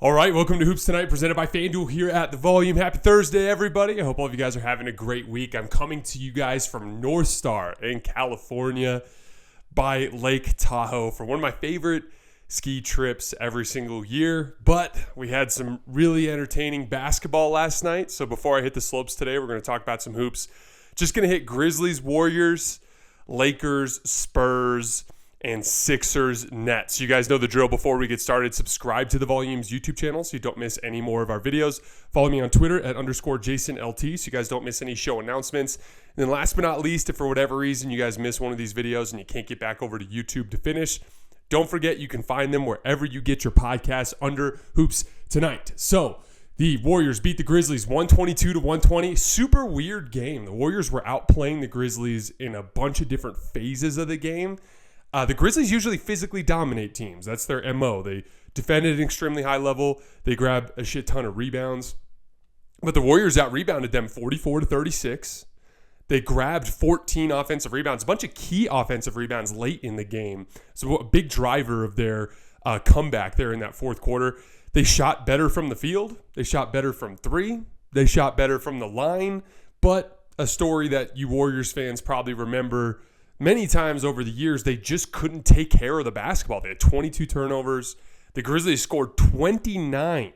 All right, welcome to Hoops Tonight, presented by FanDuel here at The Volume. Happy Thursday, everybody. I hope all of you guys are having a great week. I'm coming to you guys from North Star in California by Lake Tahoe for one of my favorite ski trips every single year. But we had some really entertaining basketball last night. So before I hit the slopes today, we're going to talk about some hoops. Just going to hit Grizzlies, Warriors, Lakers, Spurs, and Sixers Nets. You guys know the drill. Before we get started, subscribe to the Volume's YouTube channel so you don't miss any more of our videos. Follow me on Twitter at _JasonLT so you guys don't miss any show announcements. And then last but not least, if for whatever reason you guys miss one of these videos and you can't get back over to YouTube to finish, don't forget you can find them wherever you get your podcasts under Hoops Tonight. So the Warriors beat the Grizzlies 122-120. Super weird game. The Warriors were outplaying the Grizzlies in a bunch of different phases of the game. The Grizzlies usually physically dominate teams. That's their MO. They defend at an extremely high level. They grab a shit ton of rebounds. But the Warriors out-rebounded them 44-36. They grabbed 14 offensive rebounds, a bunch of key offensive rebounds late in the game. So a big driver of their comeback there in that fourth quarter. They shot better from the field. They shot better from three. They shot better from the line. But a story that you Warriors fans probably remember many times over the years, they just couldn't take care of the basketball. They had 22 turnovers. The Grizzlies scored 29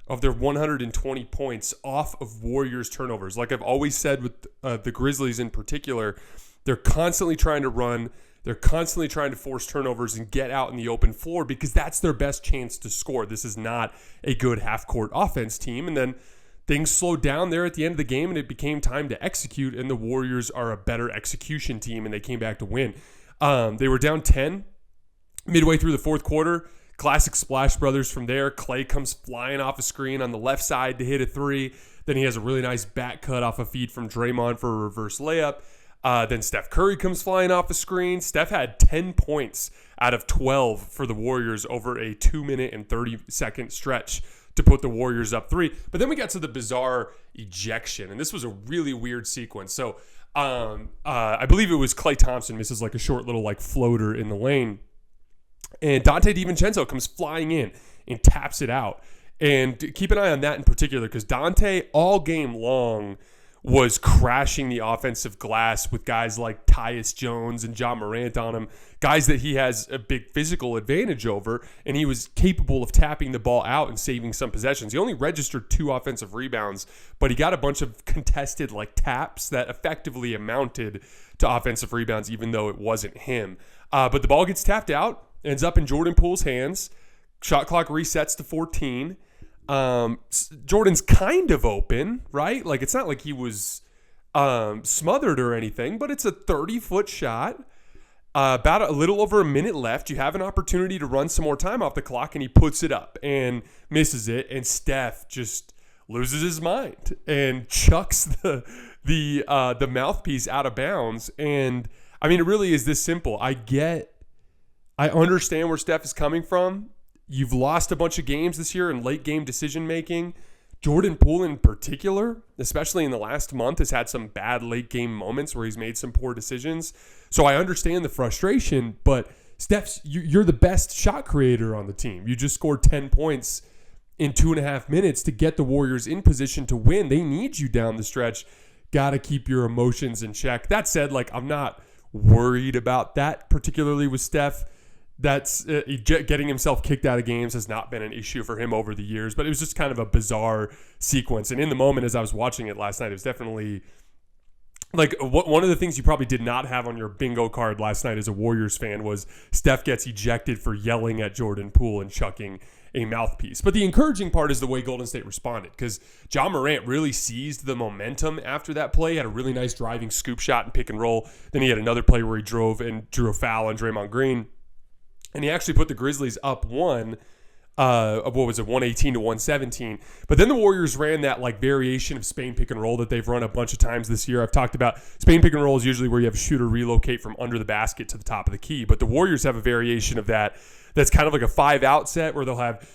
of their 120 points off of Warriors turnovers. Like I've always said with the Grizzlies in particular, they're constantly trying to run. They're constantly trying to force turnovers and get out in the open floor because that's their best chance to score. This is not a good half-court offense team. And then things slowed down there at the end of the game, and it became time to execute, and the Warriors are a better execution team, and they came back to win. They were down 10 midway through the fourth quarter. Classic Splash Brothers from there. Klay comes flying off a screen on the left side to hit a three. Then he has a really nice back cut off a feed from Draymond for a reverse layup. Then Steph Curry comes flying off a screen. Steph had 10 points out of 12 for the Warriors over a 2-minute and 30-second stretch to put the Warriors up 3. But then we got to the bizarre ejection, and this was a really weird sequence. So I believe it was Klay Thompson misses like a short little like floater in the lane, and Dante DiVincenzo comes flying in and taps it out. And keep an eye on that in particular because Dante all game long was crashing the offensive glass with guys like Tyus Jones and Ja Morant on him, guys that he has a big physical advantage over, and he was capable of tapping the ball out and saving some possessions. He only registered 2 offensive rebounds, but he got a bunch of contested like taps that effectively amounted to offensive rebounds, even though it wasn't him. But the ball gets tapped out, ends up in Jordan Poole's hands. Shot clock resets to 14. Jordan's kind of open, right? Like it's not like he was smothered or anything, but it's a 30-foot shot. About a little over a minute left. You have an opportunity to run some more time off the clock, and he puts it up and misses it. And Steph just loses his mind and chucks the mouthpiece out of bounds. And I mean, it really is this simple. I understand where Steph is coming from. You've lost a bunch of games this year in late game decision making. Jordan Poole in particular, especially in the last month, has had some bad late game moments where he's made some poor decisions. So I understand the frustration, but Steph, you're the best shot creator on the team. You just scored 10 points in 2.5 minutes to get the Warriors in position to win. They need you down the stretch. Got to keep your emotions in check. That said, like I'm not worried about that, particularly with Steph. That's getting himself kicked out of games has not been an issue for him over the years, but it was just kind of a bizarre sequence. And in the moment, as I was watching it last night, it was definitely like one of the things you probably did not have on your bingo card last night as a Warriors fan was Steph gets ejected for yelling at Jordan Poole and chucking a mouthpiece. But the encouraging part is the way Golden State responded because Ja Morant really seized the momentum after that play. He had a really nice driving scoop shot and pick and roll. Then he had another play where he drove and drew a foul on Draymond Green. And he actually put the Grizzlies up 1 of 118-117. But then the Warriors ran that like variation of Spain pick and roll that they've run a bunch of times this year. I've talked about Spain pick and roll is usually where you have a shooter relocate from under the basket to the top of the key. But the Warriors have a variation of that that's kind of like a 5-out set where they'll have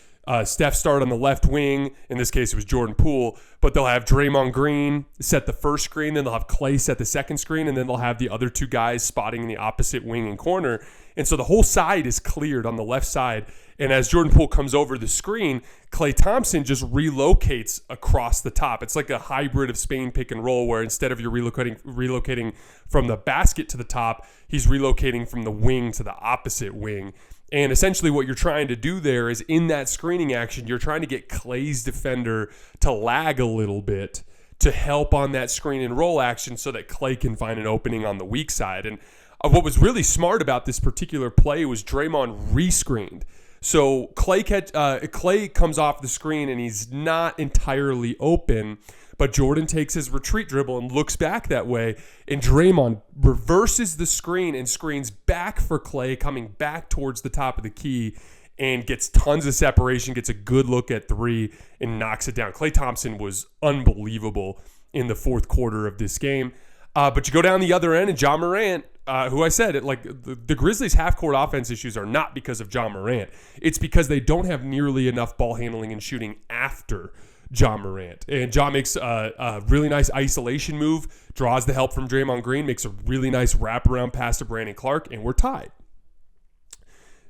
Steph start on the left wing. In this case, it was Jordan Poole. But they'll have Draymond Green set the first screen. Then they'll have Klay set the second screen. And then they'll have the other two guys spotting in the opposite wing and corner. And so the whole side is cleared on the left side. And as Jordan Poole comes over the screen, Klay Thompson just relocates across the top. It's like a hybrid of Spain pick and roll where instead of you're relocating from the basket to the top, he's relocating from the wing to the opposite wing. And essentially what you're trying to do there is in that screening action, you're trying to get Klay's defender to lag a little bit to help on that screen and roll action so that Klay can find an opening on the weak side. And what was really smart about this particular play was Draymond rescreened. So Klay comes off the screen and he's not entirely open, but Jordan takes his retreat dribble and looks back that way, and Draymond reverses the screen and screens back for Klay, coming back towards the top of the key, and gets tons of separation, gets a good look at three, and knocks it down. Klay Thompson was unbelievable in the fourth quarter of this game. But you go down the other end, and Ja Morant, who I said, the Grizzlies' half-court offense issues are not because of Ja Morant. It's because they don't have nearly enough ball handling and shooting after Ja Morant. And Ja makes a really nice isolation move, draws the help from Draymond Green, makes a really nice wraparound pass to Brandon Clark, and we're tied.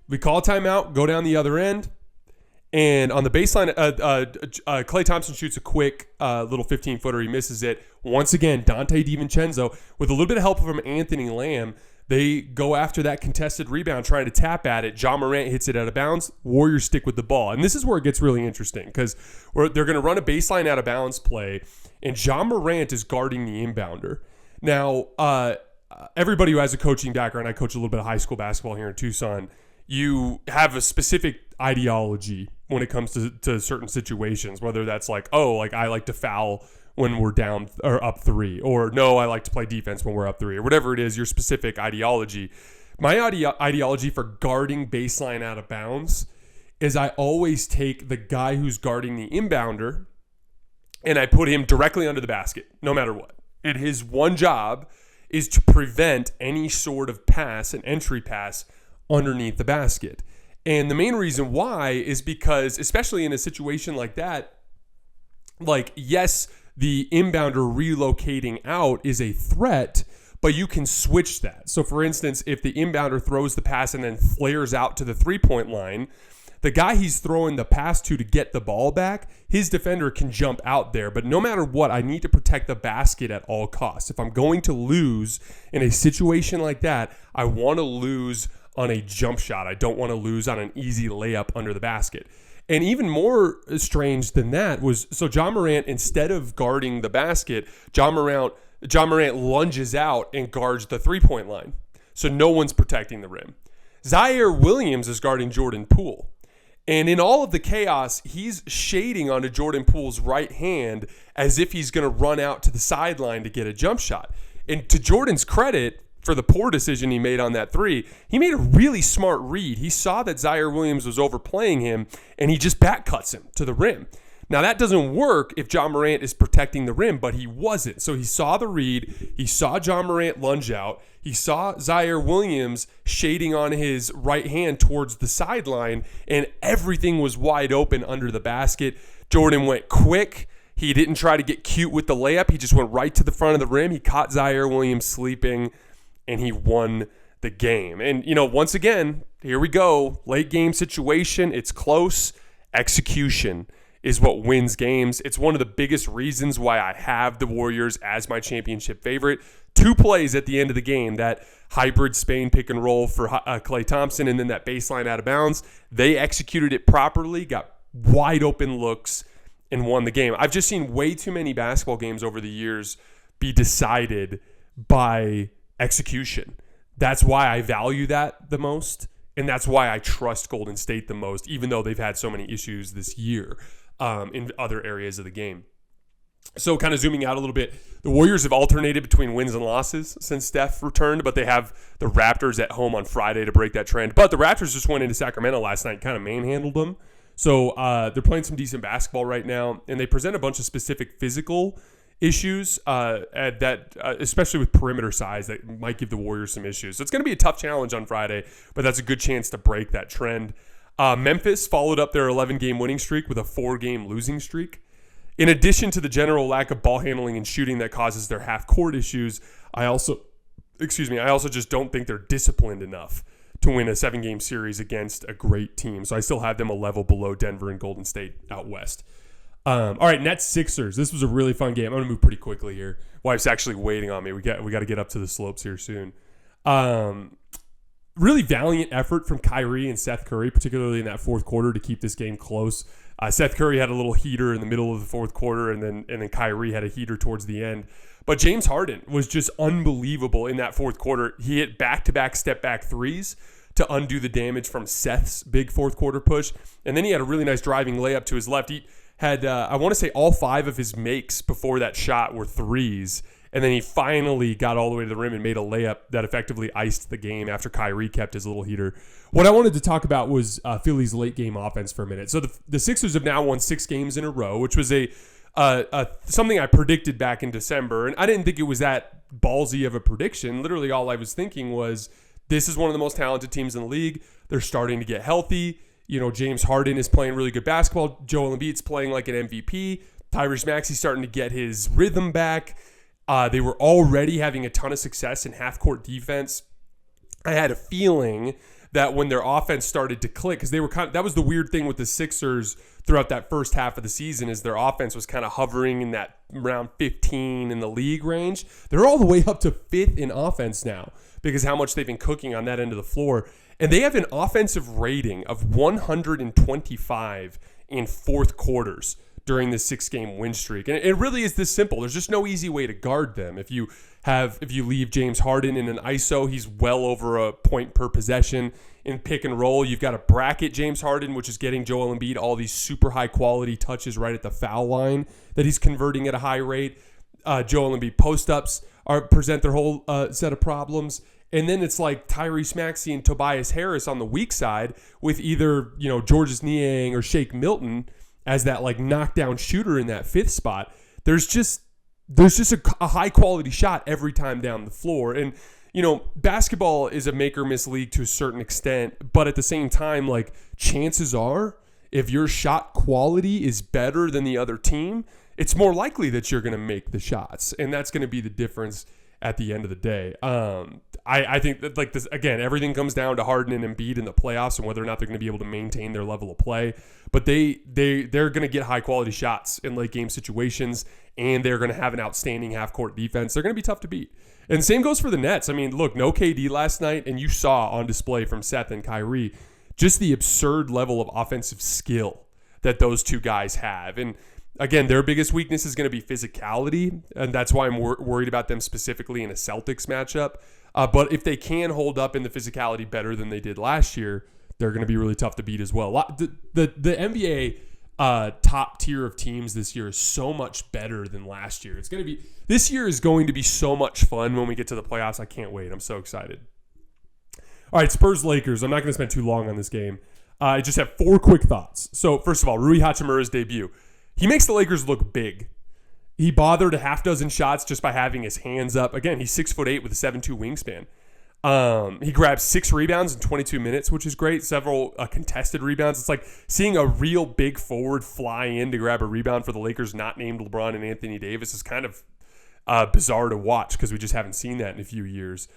We call a timeout, go down the other end, and on the baseline, Klay Thompson shoots a quick little 15-footer. He misses it. Once again, Dante DiVincenzo, with a little bit of help from Anthony Lamb, they go after that contested rebound, trying to tap at it. Ja Morant hits it out of bounds. Warriors stick with the ball. And this is where it gets really interesting because they're going to run a baseline out of bounds play, and Ja Morant is guarding the inbounder. Now, everybody who has a coaching background, I coach a little bit of high school basketball here in Tucson, you have a specific ideology when it comes to certain situations, whether that's like, oh, like I like to foul when we're down or up three, or no, I like to play defense when we're up three, or whatever it is, your specific ideology. My ideology for guarding baseline out of bounds is I always take the guy who's guarding the inbounder and I put him directly under the basket, no matter what. And his one job is to prevent any sort of pass, an entry pass, underneath the basket. And the main reason why is because, especially in a situation like that, like, yes, the inbounder relocating out is a threat, but you can switch that. So, for instance, if the inbounder throws the pass and then flares out to the three-point line, the guy he's throwing the pass to get the ball back, his defender can jump out there. But no matter what, I need to protect the basket at all costs. If I'm going to lose in a situation like that, I want to lose on a jump shot. I don't want to lose on an easy layup under the basket. And even more strange than that was, so Ja Morant, instead of guarding the basket, Ja Morant lunges out and guards the three-point line. So no one's protecting the rim. Zaire Williams is guarding Jordan Poole. And in all of the chaos, he's shading onto Jordan Poole's right hand as if he's going to run out to the sideline to get a jump shot. And to Jordan's credit, for the poor decision he made on that three, he made a really smart read. He saw that Zaire Williams was overplaying him, and he just back cuts him to the rim. Now, that doesn't work if Ja Morant is protecting the rim, but he wasn't. So he saw the read. He saw Ja Morant lunge out. He saw Zaire Williams shading on his right hand towards the sideline, and everything was wide open under the basket. Jordan went quick. He didn't try to get cute with the layup. He just went right to the front of the rim. He caught Zaire Williams sleeping, and he won the game. And, once again, here we go. Late game situation. It's close. Execution is what wins games. It's one of the biggest reasons why I have the Warriors as my championship favorite. 2 plays at the end of the game, that hybrid Spain pick and roll for Klay Thompson, and then that baseline out of bounds. They executed it properly, got wide open looks, and won the game. I've just seen way too many basketball games over the years be decided by execution. That's why I value that the most, and that's why I trust Golden State the most, even though they've had so many issues this year in other areas of the game. So kind of zooming out a little bit, the Warriors have alternated between wins and losses since Steph returned, but they have the Raptors at home on Friday to break that trend. But the Raptors just went into Sacramento last night and kind of manhandled them. So they're playing some decent basketball right now, and they present a bunch of specific physical issues especially with perimeter size, that might give the Warriors some issues. So it's going to be a tough challenge on Friday, but that's a good chance to break that trend. Memphis followed up their 11-game winning streak with a 4-game losing streak. In addition to the general lack of ball handling and shooting that causes their half-court issues, I also just don't think they're disciplined enough to win a 7-game series against a great team. So I still have them a level below Denver and Golden State out west. All right, Nets Sixers. This was a really fun game. I'm going to move pretty quickly here. Wife's actually waiting on me. We got to get up to the slopes here soon. Really valiant effort from Kyrie and Seth Curry, particularly in that fourth quarter, to keep this game close. Seth Curry had a little heater in the middle of the fourth quarter, and then Kyrie had a heater towards the end. But James Harden was just unbelievable in that fourth quarter. He hit back-to-back step-back threes to undo the damage from Seth's big fourth quarter push. And then he had a really nice driving layup to his left. He had, I want to say, all 5 of his makes before that shot were threes. And then he finally got all the way to the rim and made a layup that effectively iced the game after Kyrie kept his little heater. What I wanted to talk about was Philly's late game offense for a minute. So the Sixers have now won 6 games in a row, which was something I predicted back in December. And I didn't think it was that ballsy of a prediction. Literally all I was thinking was, this is one of the most talented teams in the league. They're starting to get healthy. You know, James Harden is playing really good basketball. Joel Embiid's playing like an MVP. Tyrese Maxey's starting to get his rhythm back. They were already having a ton of success in half-court defense. I had a feeling that when their offense started to click, because they were that was the weird thing with the Sixers throughout that first half of the season, is their offense was kind of hovering in that around 15 in the league range. They're all the way up to 5th in offense now because how much they've been cooking on that end of the floor. And they have an offensive rating of 125 in fourth quarters during this 6-game win streak. And it really is this simple. There's just no easy way to guard them. If you leave James Harden in an ISO, he's well over a point per possession. In pick and roll, you've got to bracket James Harden, which is getting Joel Embiid all these super high quality touches right at the foul line that he's converting at a high rate. Joel Embiid post-ups present their whole set of problems. And then it's like Tyrese Maxey and Tobias Harris on the weak side with either, Georges Niang or Shake Milton as that like knockdown shooter in that 5th spot. There's just a high quality shot every time down the floor. And, basketball is a make or miss league to a certain extent, but at the same time, like, chances are if your shot quality is better than the other team, it's more likely that you're going to make the shots. And that's going to be the difference at the end of the day. I think that, like, this again, everything comes down to Harden and Embiid in the playoffs and whether or not they're going to be able to maintain their level of play. But they're going to get high quality shots in late game situations, and they're going to have an outstanding half court defense. They're going to be tough to beat. And same goes for the Nets. I mean, look, no KD last night, and you saw on display from Seth and Kyrie just the absurd level of offensive skill that those two guys have. And again, their biggest weakness is going to be physicality, and that's why I'm worried about them specifically in a Celtics matchup. But if they can hold up in the physicality better than they did last year, they're going to be really tough to beat as well. The NBA top tier of teams this year is so much better than last year. This year is going to be so much fun when we get to the playoffs. I can't wait. I'm so excited. All right, Spurs Lakers. I'm not going to spend too long on this game. I just have 4 quick thoughts. So first of all, Rui Hachimura's debut. He makes the Lakers look big. He bothered a half dozen shots just by having his hands up. Again, he's 6'8" with a 7'2" wingspan. He grabbed 6 rebounds in 22 minutes, which is great. Several contested rebounds. It's like seeing a real big forward fly in to grab a rebound for the Lakers not named LeBron and Anthony Davis is kind of bizarre to watch because we just haven't seen that in a few years.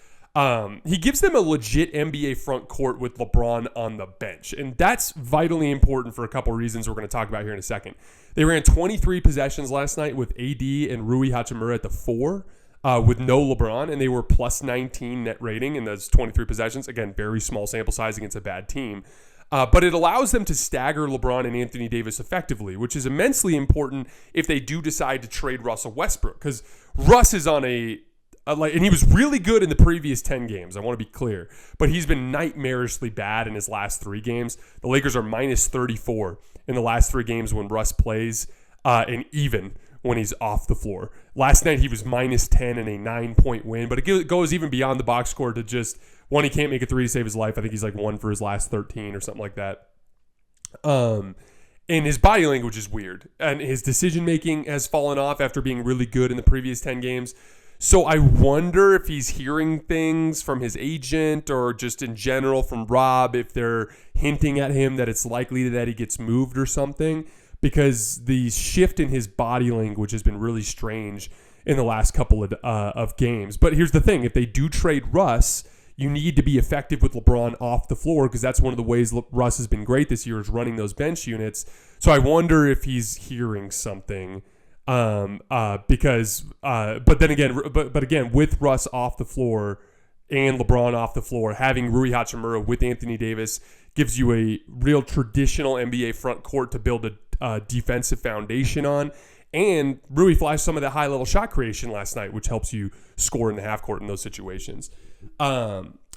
He gives them a legit NBA front court with LeBron on the bench. And that's vitally important for a couple reasons we're going to talk about here in a second. They ran 23 possessions last night with AD and Rui Hachimura at the 4 with no LeBron, and they were plus 19 net rating in those 23 possessions. Again, very small sample size against a bad team. But it allows them to stagger LeBron and Anthony Davis effectively, which is immensely important if they do decide to trade Russell Westbrook. Because Russ is on and he was really good in the previous 10 games, I want to be clear. But he's been nightmarishly bad in his last 3 games. The Lakers are minus 34 in the last 3 games when Russ plays, and even when he's off the floor. Last night he was minus 10 in a 9-point win, but it goes even beyond the box score to just, one, he can't make a 3 to save his life. I think he's like 1 for his last 13 or something like that. And his body language is weird. And his decision-making has fallen off after being really good in the previous 10 games. So I wonder if he's hearing things from his agent or just in general from Rob, if they're hinting at him that it's likely that he gets moved or something, because the shift in his body language has been really strange in the last couple of games. But here's the thing. If they do trade Russ, you need to be effective with LeBron off the floor, because that's one of the ways Russ has been great this year, is running those bench units. So I wonder if he's hearing something. But again, with Russ off the floor and LeBron off the floor, having Rui Hachimura with Anthony Davis gives you a real traditional NBA front court to build a defensive foundation on. And Rui flashed some of that high-level shot creation last night, which helps you score in the half court in those situations.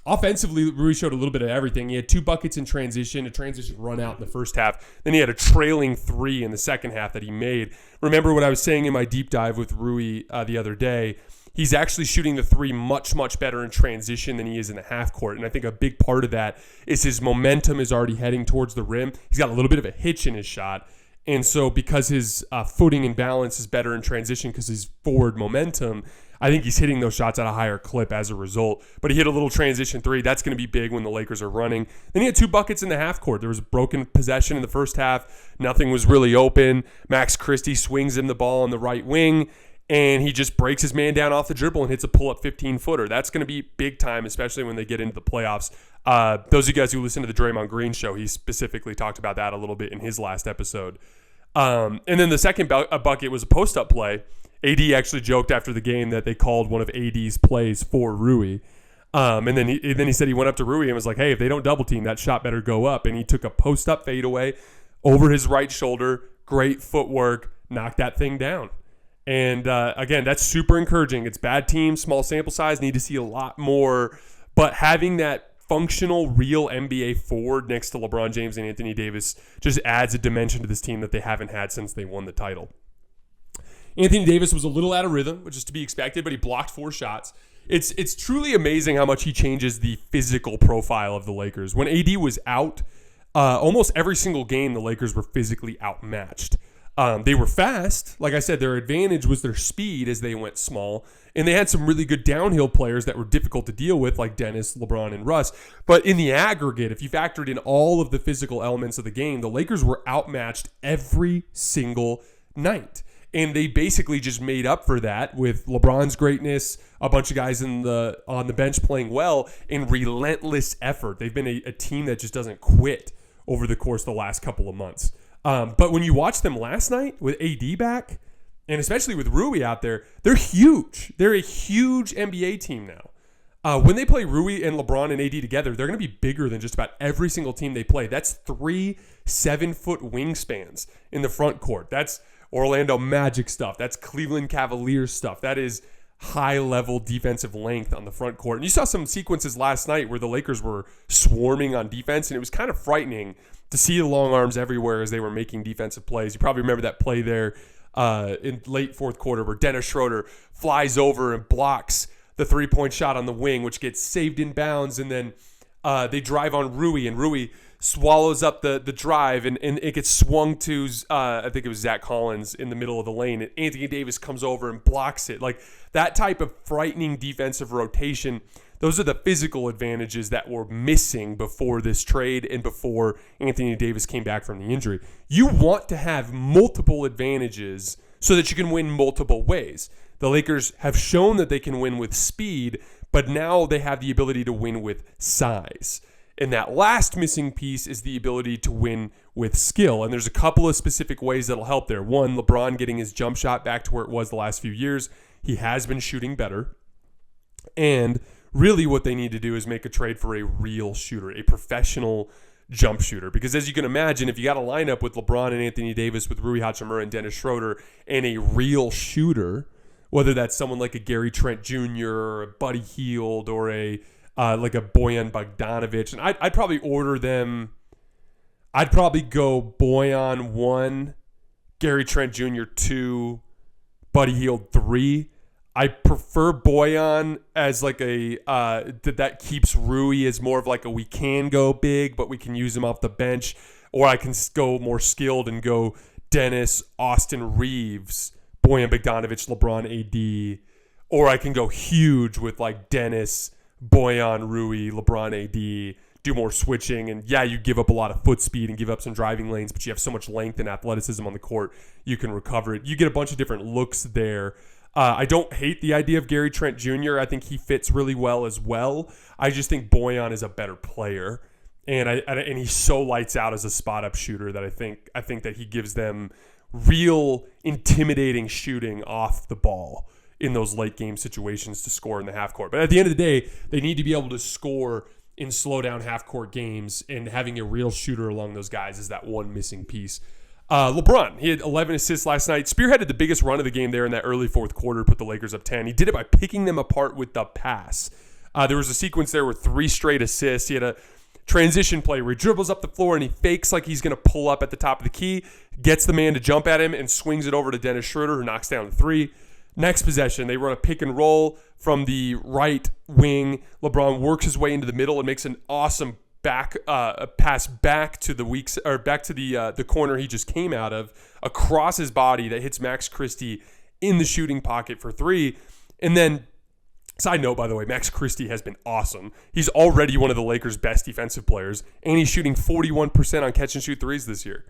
Offensively, Rui showed a little bit of everything. He had 2 buckets in transition, a transition run out in the first half. Then he had a trailing 3 in the second half that he made. Remember what I was saying in my deep dive with Rui the other day? He's actually shooting the 3 much, much better in transition than he is in the half court. And I think a big part of that is his momentum is already heading towards the rim. He's got a little bit of a hitch in his shot. And so because his footing and balance is better in transition because his forward momentum, I think he's hitting those shots at a higher clip as a result. But he hit a little transition 3. That's going to be big when the Lakers are running. Then he had 2 buckets in the half court. There was a broken possession in the first half. Nothing was really open. Max Christie swings him the ball on the right wing, and he just breaks his man down off the dribble and hits a pull-up 15-footer. That's going to be big time, especially when they get into the playoffs. Those of you guys who listen to the Draymond Green show, he specifically talked about that a little bit in his last episode. And then the second bucket was a post-up play. AD actually joked after the game that they called one of AD's plays for Rui. And then he said he went up to Rui and was like, hey, if they don't double team, that shot better go up. And he took a post-up fadeaway over his right shoulder. Great footwork. Knocked that thing down. And again, that's super encouraging. It's bad team, small sample size, need to see a lot more. But having that functional, real NBA forward next to LeBron James and Anthony Davis just adds a dimension to this team that they haven't had since they won the title. Anthony Davis was a little out of rhythm, which is to be expected, but he blocked 4 shots. It's truly amazing how much he changes the physical profile of the Lakers. When AD was out, almost every single game the Lakers were physically outmatched. They were fast. Like I said, their advantage was their speed as they went small. And they had some really good downhill players that were difficult to deal with, like Dennis, LeBron, and Russ. But in the aggregate, if you factored in all of the physical elements of the game, the Lakers were outmatched every single night. And they basically just made up for that with LeBron's greatness, a bunch of guys on the bench playing well, and relentless effort. They've been a team that just doesn't quit over the course of the last couple of months. But when you watch them last night with AD back, and especially with Rui out there, they're huge. They're a huge NBA team now. When they play Rui and LeBron and AD together, they're going to be bigger than just about every single team they play. That's 3 7-foot wingspans in the front court. That's Orlando Magic stuff. That's Cleveland Cavaliers stuff. That is high-level defensive length on the front court. And you saw some sequences last night where the Lakers were swarming on defense, and it was kind of frightening to see the long arms everywhere as they were making defensive plays. You probably remember that play there in late fourth quarter where Dennis Schroeder flies over and blocks the three-point shot on the wing, which gets saved in bounds, and then they drive on Rui, and Rui swallows up the drive, and it gets swung to, I think it was Zach Collins in the middle of the lane, and Anthony Davis comes over and blocks it. Like, that type of frightening defensive rotation, those are the physical advantages that were missing before this trade and before Anthony Davis came back from the injury. You want to have multiple advantages so that you can win multiple ways. The Lakers have shown that they can win with speed, but now they have the ability to win with size. And that last missing piece is the ability to win with skill. And there's a couple of specific ways that'll help there. One, LeBron getting his jump shot back to where it was the last few years. He has been shooting better. And really what they need to do is make a trade for a real shooter, a professional jump shooter. Because as you can imagine, if you got a lineup with LeBron and Anthony Davis, with Rui Hachimura and Dennis Schroeder, and a real shooter, whether that's someone like a Gary Trent Jr. or a Buddy Hield or a like a Bojan Bogdanovic, and I'd probably order them. I'd probably go Bojan 1, Gary Trent Jr. 2, Buddy Hield 3. I prefer Bojan as like a that keeps Rui as more of like a we can go big, but we can use him off the bench, or I can go more skilled and go Dennis, Austin Reeves, Bojan Bogdanovic, LeBron, AD, or I can go huge with like Dennis, Boyan, Rui, LeBron, AD, do more switching. And yeah, you give up a lot of foot speed and give up some driving lanes, but you have so much length and athleticism on the court, you can recover it. You get a bunch of different looks there. I don't hate the idea of Gary Trent Jr. I think he fits really well as well. I just think Boyan is a better player. And he so lights out as a spot-up shooter that I think that he gives them real intimidating shooting off the ball in those late game situations to score in the half court. But at the end of the day, they need to be able to score in slow down half court games, and having a real shooter along those guys is that one missing piece. LeBron, he had 11 assists last night, spearheaded the biggest run of the game there in that early fourth quarter, put the Lakers up 10. He did it by picking them apart with the pass. There was a sequence there with 3 straight assists. He had a transition play where he dribbles up the floor and he fakes like he's going to pull up at the top of the key, gets the man to jump at him and swings it over to Dennis Schroeder, who knocks down the 3. Next possession, they run a pick and roll from the right wing. LeBron works his way into the middle and makes an awesome pass back to the corner he just came out of, across his body, that hits Max Christie in the shooting pocket for 3. And then, side note, by the way, Max Christie has been awesome. He's already one of the Lakers' best defensive players, and he's shooting 41% on catch-and-shoot threes this year.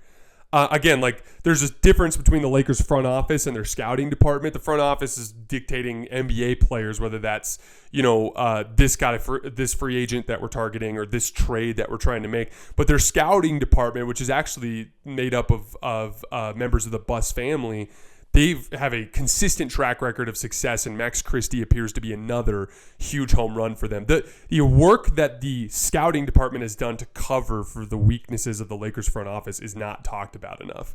Again, like, there's a difference between the Lakers front office and their scouting department. The front office is dictating NBA players, whether that's, this guy, this free agent that we're targeting, or this trade that we're trying to make. But their scouting department, which is actually made up of members of the Buss family, they have a consistent track record of success, and Max Christie appears to be another huge home run for them. The work that the scouting department has done to cover for the weaknesses of the Lakers front office is not talked about enough.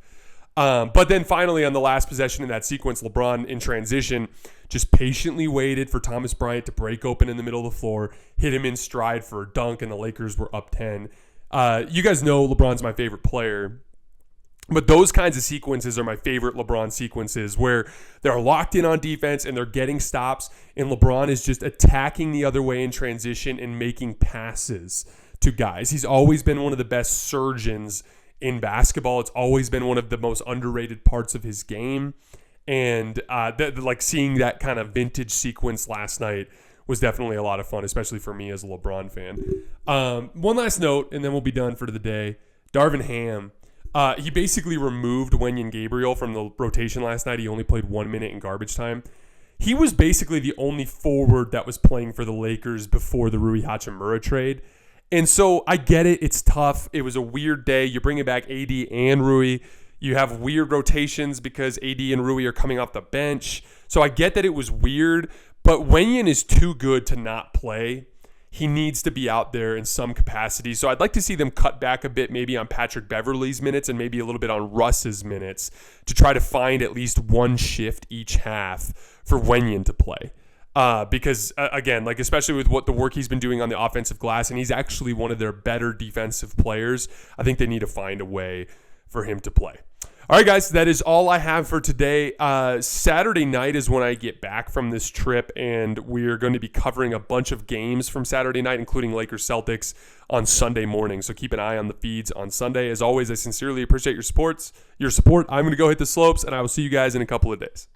But then finally, on the last possession in that sequence, LeBron in transition just patiently waited for Thomas Bryant to break open in the middle of the floor, hit him in stride for a dunk, and the Lakers were up 10. You guys know LeBron's my favorite player. But those kinds of sequences are my favorite LeBron sequences, where they're locked in on defense and they're getting stops, and LeBron is just attacking the other way in transition and making passes to guys. He's always been one of the best surgeons in basketball. It's always been one of the most underrated parts of his game. And seeing that kind of vintage sequence last night was definitely a lot of fun, especially for me as a LeBron fan. One last note, and then we'll be done for the day. Darvin Ham. He basically removed Wenyen Gabriel from the rotation last night. He only played 1 minute in garbage time. He was basically the only forward that was playing for the Lakers before the Rui Hachimura trade. And so I get it. It's tough. It was a weird day. You're bringing back AD and Rui. You have weird rotations because AD and Rui are coming off the bench. So I get that it was weird, but Wenyen is too good to not play. He needs to be out there in some capacity. So I'd like to see them cut back a bit, maybe on Patrick Beverley's minutes and maybe a little bit on Russ's minutes, to try to find at least one shift each half for Wenyen to play. Because, again, like, especially with what the work he's been doing on the offensive glass, and he's actually one of their better defensive players, I think they need to find a way for him to play. All right, guys, that is all I have for today. Saturday night is when I get back from this trip, and we're going to be covering a bunch of games from Saturday night, including Lakers-Celtics on Sunday morning. So keep an eye on the feeds on Sunday. As always, I sincerely appreciate your support. I'm going to go hit the slopes, and I will see you guys in a couple of days.